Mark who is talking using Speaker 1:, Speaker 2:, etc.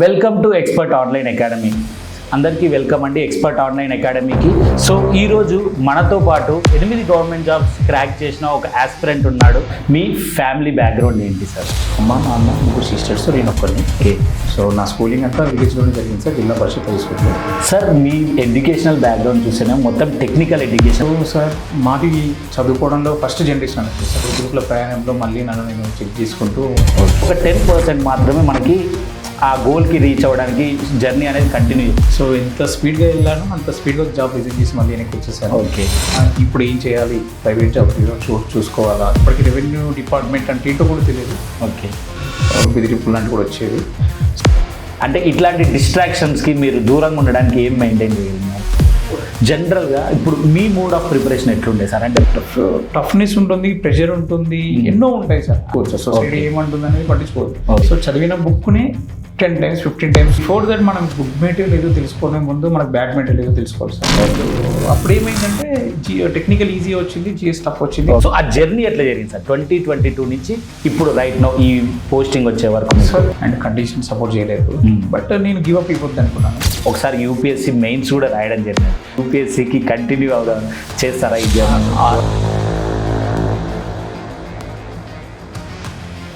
Speaker 1: Welcome to expert online academy. అందరికీ welcome అండి expert online అకాడమీకి. సో ఈరోజు మనతో పాటు 8 గవర్నమెంట్ జాబ్స్ క్రాక్ చేసిన ఒక ఆస్పిరెంట్ ఉన్నాడు. మీ ఫ్యామిలీ బ్యాక్గ్రౌండ్ ఏంటి సార్?
Speaker 2: అమ్మ నాన్న ముగ్గురు సిస్టర్స్, నేను ఒక్కరిని.
Speaker 1: ఓకే
Speaker 2: సో నా స్కూలింగ్ అంతా విలేజ్లోనే జరిగింది సార్, జిల్లా పరిషత్ హై స్కూల్లో.
Speaker 1: సార్, మీ ఎడ్యుకేషనల్ బ్యాక్గ్రౌండ్ చూస్తేనే మొత్తం టెక్నికల్ ఎడ్యుకేషన్.
Speaker 2: సో సార్ మాది చదువుకోవడంలో ఫస్ట్ జనరేషన్ అనేది సార్. గ్రూప్ల ప్రయాణంలో మళ్ళీ నన్ను నేను చెక్ చేసుకుంటూ
Speaker 1: ఒక 10% మాత్రమే మనకి ఆ గోల్కి రీచ్ అవ్వడానికి జర్నీ అనేది కంటిన్యూ.
Speaker 2: సో ఎంత స్పీడ్గా వెళ్ళానో అంత స్పీడ్గా జాబ్ రిజైన్ చేసి మళ్ళీ వెనక్కి వచ్చేసాను.
Speaker 1: ఓకే,
Speaker 2: ఇప్పుడు ఏం చేయాలి, ప్రైవేట్ జాబ్ చూసుకోవాలా, ఇప్పటికి రెవెన్యూ డిపార్ట్మెంట్ అంటే ఏంటో కూడా తెలియదు.
Speaker 1: ఓకే,
Speaker 2: బెదిరింపులు లాంటివి కూడా వచ్చేవి.
Speaker 1: అంటే ఇట్లాంటి డిస్ట్రాక్షన్స్కి మీరు దూరంగా ఉండడానికి ఏం మెయింటైన్ చేయగలిగినారు? జనరల్గా ఇప్పుడు మీ మోడ్ ఆఫ్ ప్రిపరేషన్ ఎట్లుండే సార్? అంటే
Speaker 2: టఫ్నెస్ ఉంటుంది, ప్రెషర్ ఉంటుంది, ఎన్నో ఉంటాయి సార్. సొసైటీ ఏమంటుంది అనేది పట్టించుకోవద్దు. సో చదివిన బుక్ని 10 times 15 times బిఫోర్ దట్ మనం గుడ్ మెటీరియల్ ఏదో తెలుసుకోవడం ముందు మనకు బ్యాడ్ మెటీరియల్ ఏదో తెలుసుకోవాలి సార్. అప్పుడు ఏమైందంటే టెక్నికల్ ఈజీ వచ్చింది, జిఎస్ టఫ్ వచ్చింది.
Speaker 1: సో ఆ జర్నీ ఎట్లా జరిగింది సార్ 2022 నుంచి ఇప్పుడు రైట్ నో ఈ పోస్టింగ్ వచ్చే వరకు?
Speaker 2: సార్ అండ్ కండిషన్ సపోర్ట్ చేయలేదు, బట్ నేను గివ్ అప్ అయిపోద్ది అనుకున్నాను.
Speaker 1: ఒకసారి యూపీఎస్సీ మెయిన్స్ కూడా రాయడం జరిగింది. యూపీఎస్సీకి కంటిన్యూ అవుదా చేస్తారా ఈ జర్నీ?